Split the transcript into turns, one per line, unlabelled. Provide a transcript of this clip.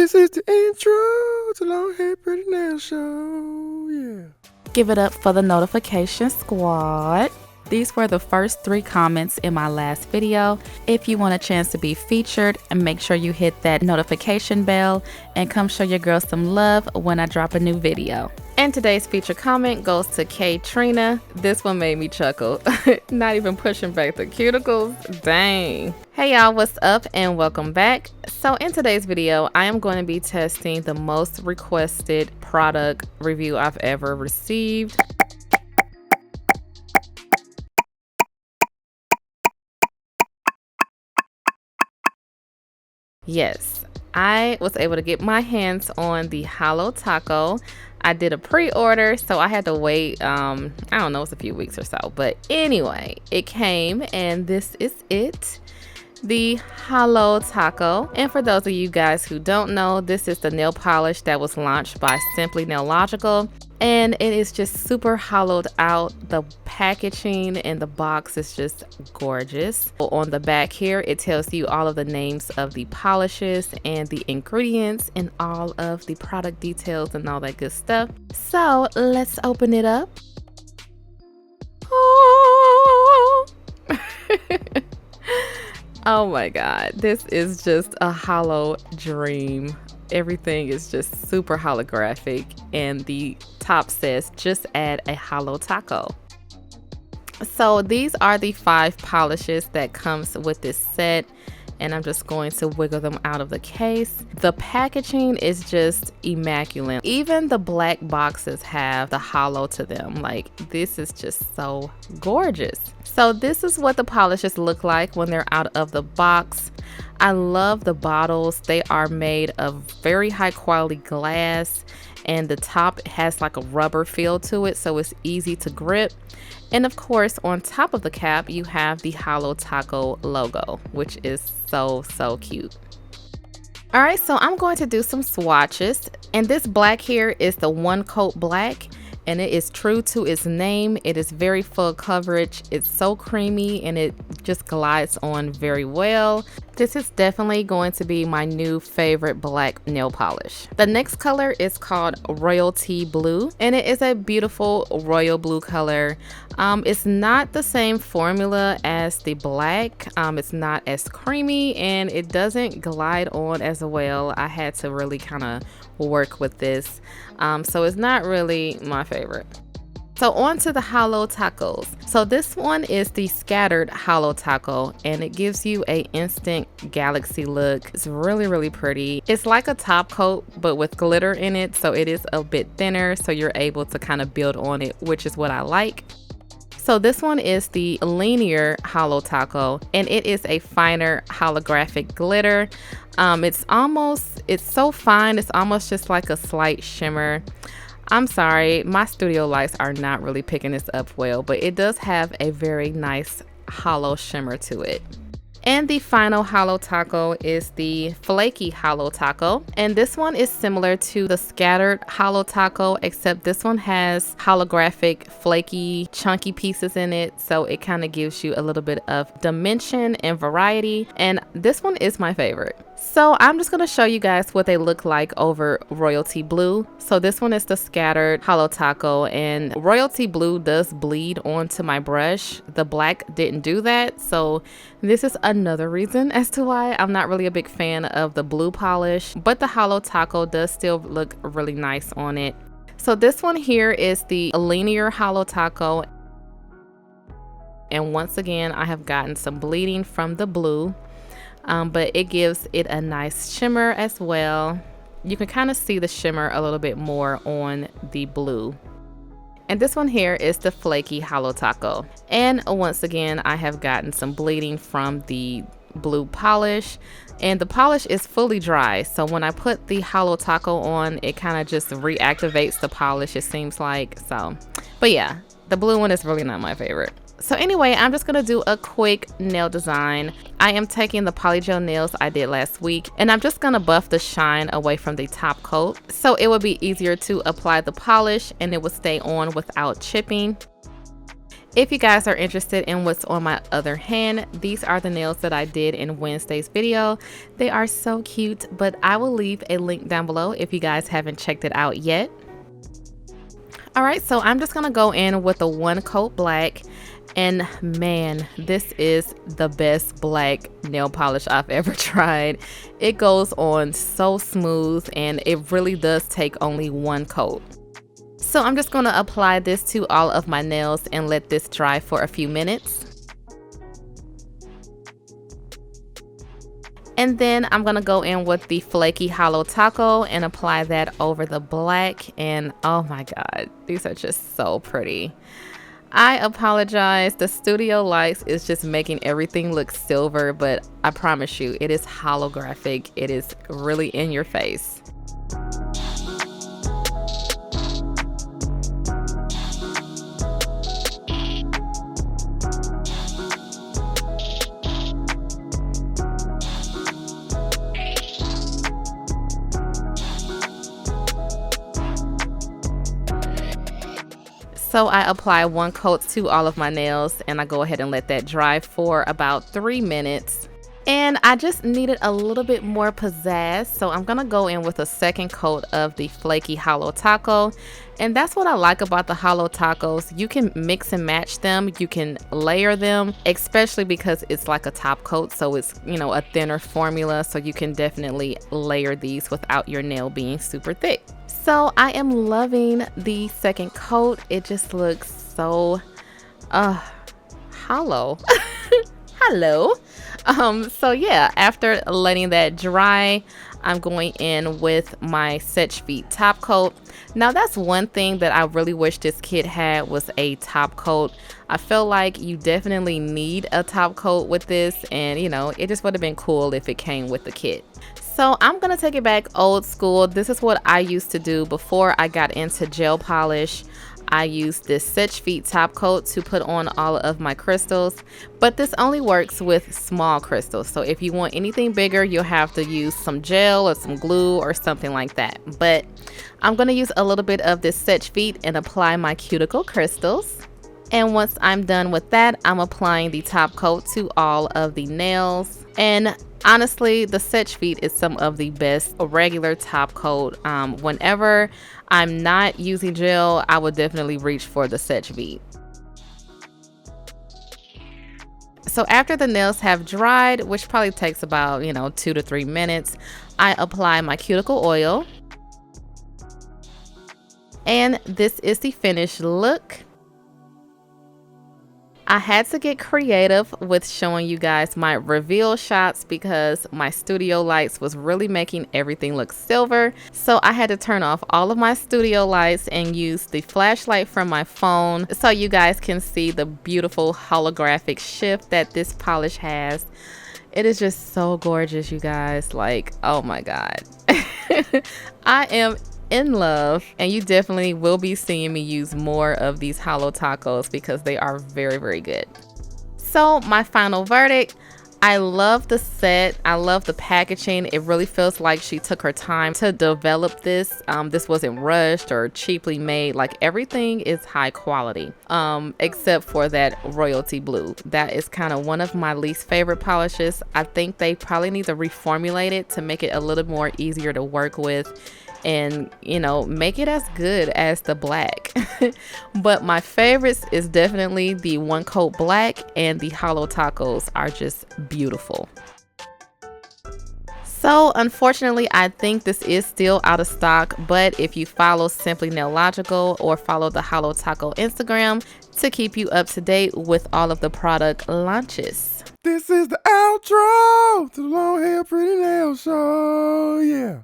This is the intro to Long Hair Pretty Nail Show. Yeah.
Give it up for the notification squad. These were the first 3 comments in my last video. If you want a chance to be featured, make sure you hit that notification bell and come show your girl some love when I drop a new video. And today's featured comment goes to Katrina. This one made me chuckle. Not even pushing back the cuticles. Dang. Hey y'all, what's up and welcome back. So in today's video, I am going to be testing the most requested product review I've ever received. Yes, I was able to get my hands on the Holo Taco. I did a pre-order, so I had to wait, I don't know, it's a few weeks or so. But anyway, it came and this is it. The Holo Taco. And for those of you guys who don't know, this is the nail polish that was launched by Simply Nailogical. And it is just super hollowed out. The packaging and the box is just gorgeous. On the back here, it tells you all of the names of the polishes and the ingredients and all of the product details and all that good stuff. So let's open it up. Oh, oh my God, this is just a holo dream. Everything is just super holographic, and the top says just add a Holo Taco. So these are the 5 polishes that comes with this set, and I'm just going to wiggle them out of the case. The packaging is just immaculate. Even the black boxes have the holo to them. Like, this is just so gorgeous. So this is what the polishes look like when they're out of the box. I love the bottles. They are made of very high quality glass, and the top has like a rubber feel to it, so it's easy to grip. And of course, on top of the cap, you have the Holo Taco logo, which is so cute. All right, so I'm going to do some swatches, and this black here is the one coat black, and it is true to its name. It is very full coverage. It's so creamy and it just glides on very well. This is definitely going to be my new favorite black nail polish. The next color is called Royalty Blue, and it is a beautiful royal blue color. It's not the same formula as the black. It's not as creamy, and it doesn't glide on as well. I had to really kind of work with this. So it's not really my favorite. So on to the Holo Tacos. So this one is the scattered Holo Taco, and it gives you a instant galaxy look. It's really pretty. It's like a top coat but with glitter in it, so it is a bit thinner, so you're able to kind of build on it, which is what I like. So this one is the linear Holo Taco, and it is a finer holographic glitter. It's so fine, it's almost just like a slight shimmer. I'm sorry, my studio lights are not really picking this up well, but it does have a very nice hollow shimmer to it. And the final Holo Taco is the flaky Holo Taco, and this one is similar to the scattered Holo Taco, except this one has holographic flaky chunky pieces in it, so it kind of gives you a little bit of dimension and variety, and this one is my favorite. So I'm just going to show you guys what they look like over Royalty Blue. So this one is the scattered Holo Taco, and Royalty Blue does bleed onto my brush. The black didn't do that, so this is another reason as to why I'm not really a big fan of the blue polish, but the Holo Taco does still look really nice on it. So this one here is the linear Holo Taco, and once again I have gotten some bleeding from the blue. But it gives it a nice shimmer as well. You can kind of see the shimmer a little bit more on the blue. And this one here is the flaky Holo Taco. And once again, I have gotten some bleeding from the blue polish, and the polish is fully dry. So when I put the Holo Taco on, it kind of just reactivates the polish, it seems like. So, but yeah, the blue one is really not my favorite. So anyway, I'm just going to do a quick nail design. I am taking the Polygel nails I did last week, and I'm just going to buff the shine away from the top coat, so it will be easier to apply the polish and it will stay on without chipping. If you guys are interested in what's on my other hand, these are the nails that I did in Wednesday's video. They are so cute, but I will leave a link down below if you guys haven't checked it out yet. Alright, so I'm just going to go in with a 1-coat black. And man, this is the best black nail polish I've ever tried. It goes on so smooth and it really does take only 1 coat. So I'm just going to apply this to all of my nails and let this dry for a few minutes. And then I'm going to go in with the flaky Holo Taco and apply that over the black. And oh my god, these are just so pretty. I apologize, the studio lights is just making everything look silver, but I promise you, it is holographic. It is really in your face. So I apply 1 coat to all of my nails and I go ahead and let that dry for about 3 minutes. And I just needed a little bit more pizzazz, so I'm gonna go in with a 2nd coat of the flaky Holo Taco. And that's what I like about the Holo Tacos. You can mix and match them, you can layer them, especially because it's like a top coat, so it's, you know, a thinner formula, so you can definitely layer these without your nail being super thick. So I am loving the 2nd coat. It just looks so hollow. Hello. So yeah, after letting that dry, I'm going in with my Setch Feet top coat. Now that's one thing that I really wish this kit had, was a top coat. I feel like you definitely need a top coat with this, and you know, it just would have been cool if it came with the kit. So I'm gonna take it back old school. This is what I used to do before I got into gel polish. I used this Setch Feet top coat to put on all of my crystals, but this only works with small crystals. So if you want anything bigger, you'll have to use some gel or some glue or something like that. But I'm gonna use a little bit of this Setch Feet and apply my cuticle crystals. And once I'm done with that, I'm applying the top coat to all of the nails. And honestly, the Setch Feet is some of the best regular top coat. Whenever I'm not using gel, I would definitely reach for the Setch Feet. So after the nails have dried, which probably takes about, 2 to 3 minutes, I apply my cuticle oil. And this is the finished look. I had to get creative with showing you guys my reveal shots because my studio lights was really making everything look silver. So I had to turn off all of my studio lights and use the flashlight from my phone so you guys can see the beautiful holographic shift that this polish has. It is just so gorgeous, you guys. Like, oh my god. I am in love, and you definitely will be seeing me use more of these Holo Tacos because they are very, very good. So my final verdict, I love the set. I love the packaging. It really feels like she took her time to develop this. This wasn't rushed or cheaply made. Like, everything is high quality, except for that royalty blue. That is kind of one of my least favorite polishes. I think they probably need to reformulate it to make it a little more easier to work with and, make it as good as the black. But my favorites is definitely the 1-coat black, and the Holo Tacos are just beautiful. So unfortunately, I think this is still out of stock, but if you follow Simply Nailogical or follow the Holo Taco Instagram to keep you up to date with all of the product launches.
This is the outro to the Long Hair Pretty Nail Show, yeah.